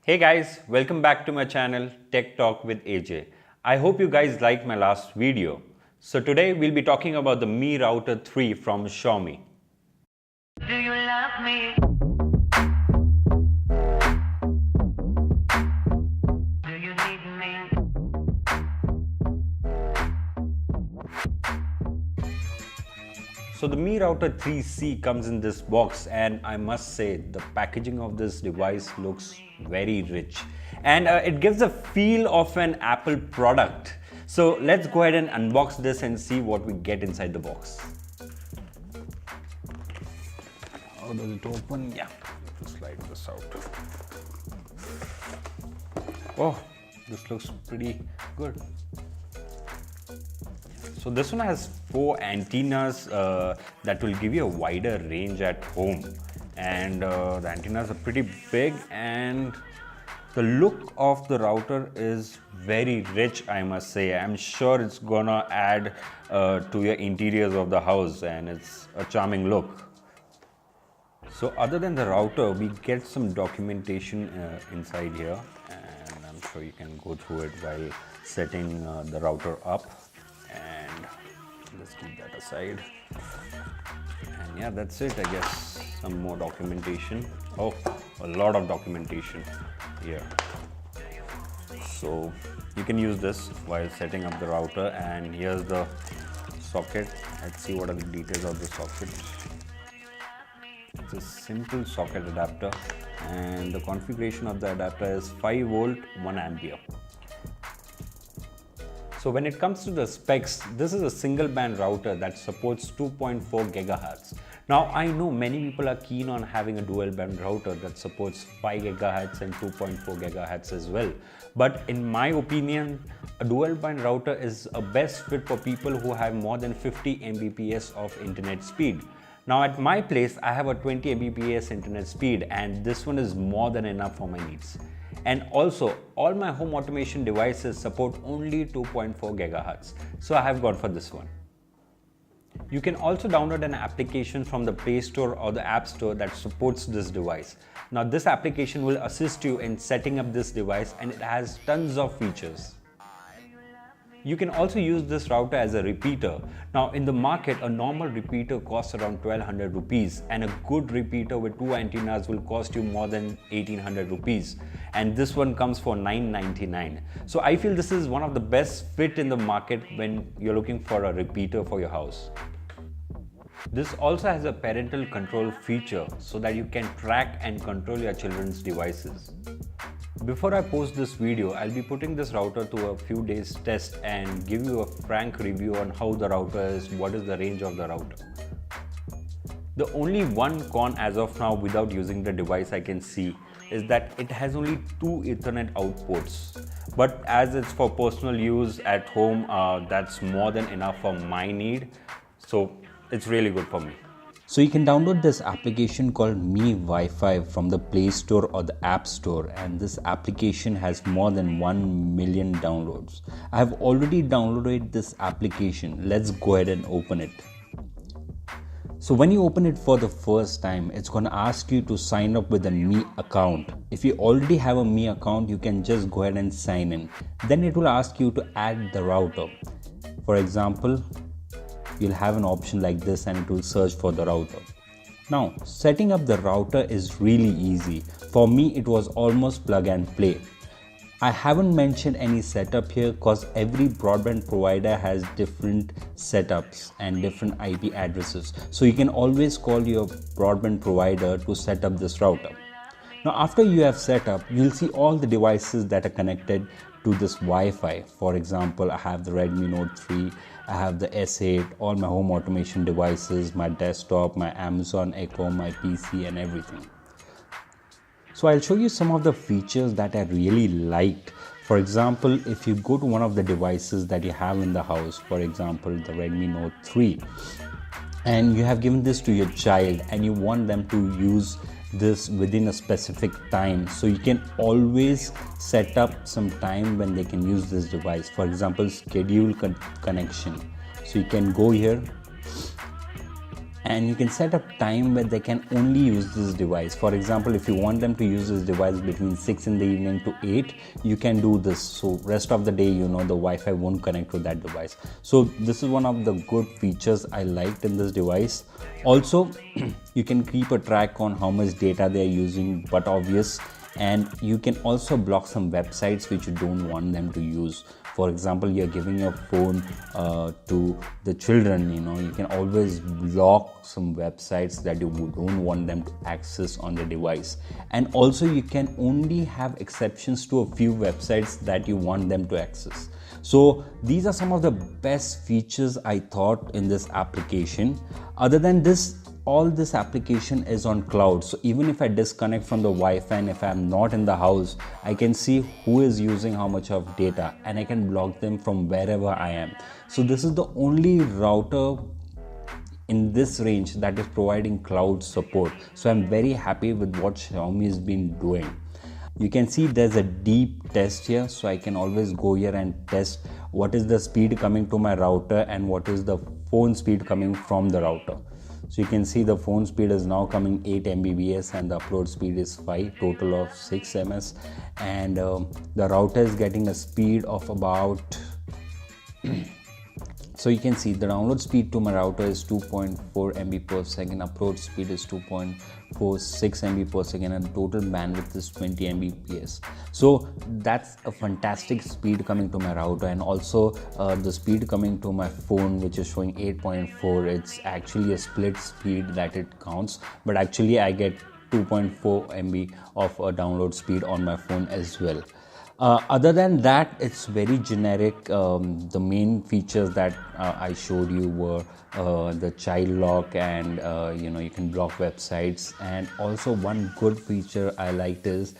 Hey guys, welcome back to my channel Tech Talk with AJ. I hope you guys liked my last video. So today we'll be talking about the Mi Router 3 from Xiaomi. Do you love me? Do you need me? So the Mi Router 3C comes in this box, and I must say the packaging of this device looks very rich and it gives a feel of an Apple product. So let's go ahead and unbox this and see what we get inside the box. How does it open? Yeah, let's slide this out. Oh, this looks pretty good. So this one has 4 antennas that will give you a wider range at home, and the antennas are pretty big, and the look of the router is very rich, I must say. I'm sure it's gonna add to your interiors of the house, and it's a charming look. So other than the router, we get some documentation inside here, and I'm sure you can go through it while setting the router up. And let's keep that aside. And yeah, that's it, I guess. Some more documentation. Oh, a lot of documentation here. So you can use this while setting up the router. And here's the socket. Let's see what are the details of the socket. It's a simple socket adapter, and the configuration of the adapter is 5 volt 1 ampere. So when it comes to the specs, this is a single band router that supports 2.4 GHz. Now I know many people are keen on having a dual band router that supports 5 GHz and 2.4 GHz as well. But in my opinion, a dual band router is a best fit for people who have more than 50 Mbps of internet speed. Now at my place, I have a 20 Mbps internet speed, and this one is more than enough for my needs. And also, all my home automation devices support only 2.4 GHz, so I have gone for this one. You can also download an application from the Play Store or the App Store that supports this device. Now this application will assist you in setting up this device, and it has tons of features. You can also use this router as a repeater. Now in the market, a normal repeater costs around 1200 rupees, and a good repeater with 2 antennas will cost you more than 1800 rupees. And this one comes for 999. So I feel this is one of the best fit in the market when you're looking for a repeater for your house. This also has a parental control feature so that you can track and control your children's devices. Before I post this video, I'll be putting this router to a few days test and give you a frank review on how the router is, what is the range of the router. The only one con as of now without using the device I can see is that it has only 2 Ethernet outputs. But as it's for personal use at home, that's more than enough for my need. So it's really good for me. So you can download this application called Mi Wi-Fi from the Play Store or the App Store, and this application has more than 1 million downloads. I have already downloaded this application. Let's go ahead and open it. So when you open it for the first time, it's going to ask you to sign up with a Mi account. If you already have a Mi account, you can just go ahead and sign in. Then it will ask you to add the router. For example, you'll have an option like this, and it will search for the router. Now, setting up the router is really easy. For me, it was almost plug and play. I haven't mentioned any setup here because every broadband provider has different setups and different IP addresses. So you can always call your broadband provider to set up this router. Now, after you have set up, you'll see all the devices that are connected to this Wi-Fi. For example, I have the Redmi Note 3, I have the S8, all my home automation devices, my desktop, my Amazon Echo, my PC and everything. So I'll show you some of the features that I really liked. For example, if you go to one of the devices that you have in the house, for example, the Redmi Note 3, and you have given this to your child and you want them to use this within a specific time, so you can always set up some time when they can use this device. For example, schedule connection. So you can go here and you can set up time where they can only use this device. For example, if you want them to use this device between 6 in the evening to 8, you can do this. So rest of the day, the Wi-Fi won't connect to that device. So this is one of the good features I liked in this device. Also, you can keep a track on how much data they are using, but obvious, and you can also block some websites which you don't want them to use. For example, you're giving your phone to the children, you can always block some websites that you don't want them to access on the device. And also you can only have exceptions to a few websites that you want them to access. So these are some of the best features I thought in this application. Other than this, all this application is on cloud, so even if I disconnect from the Wi-Fi and if I'm not in the house, I can see who is using how much of data and I can block them from wherever I am. So this is the only router in this range that is providing cloud support. So I'm very happy with what Xiaomi has been doing. You can see there's a deep test here, so I can always go here and test what is the speed coming to my router and what is the phone speed coming from the router. So you can see the phone speed is now coming 8 Mbps and the upload speed is 5, total of 6 ms, and the router is getting a speed of about so you can see the download speed to my router is 2.4 MB per second, upload speed is 2.46 MB per second, and the total bandwidth is 20 Mbps. So that's a fantastic speed coming to my router, and also the speed coming to my phone, which is showing 8.4. It's actually a split speed that it counts, but actually I get 2.4 MB of download speed on my phone as well. Other than that, it's very generic. The main features that I showed you were the child lock, and you can block websites. And also one good feature I liked is,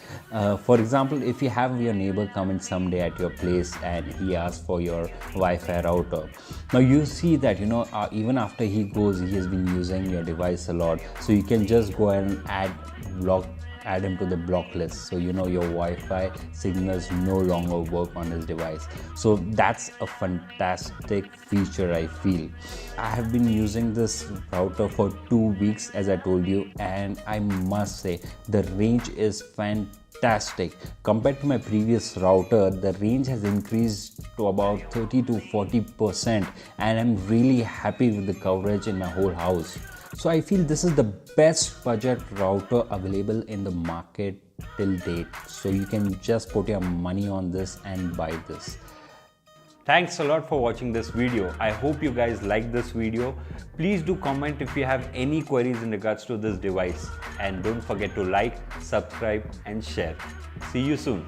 for example, if you have your neighbor come in someday at your place and he asks for your Wi-Fi router, now you see that even after he goes, he has been using your device a lot, so you can just go ahead and add him to the block list, so your Wi-Fi signals no longer work on his device. So that's a fantastic feature, I feel. I have been using this router for 2 weeks, as I told you, and I must say the range is fantastic. Compared to my previous router, the range has increased to about 30 to 40%, and I'm really happy with the coverage in my whole house. So I feel this is the best budget router available in the market till date. So you can just put your money on this and buy this. Thanks a lot for watching this video. I hope you guys like this video. Please do comment if you have any queries in regards to this device. And don't forget to like, subscribe and share. See you soon.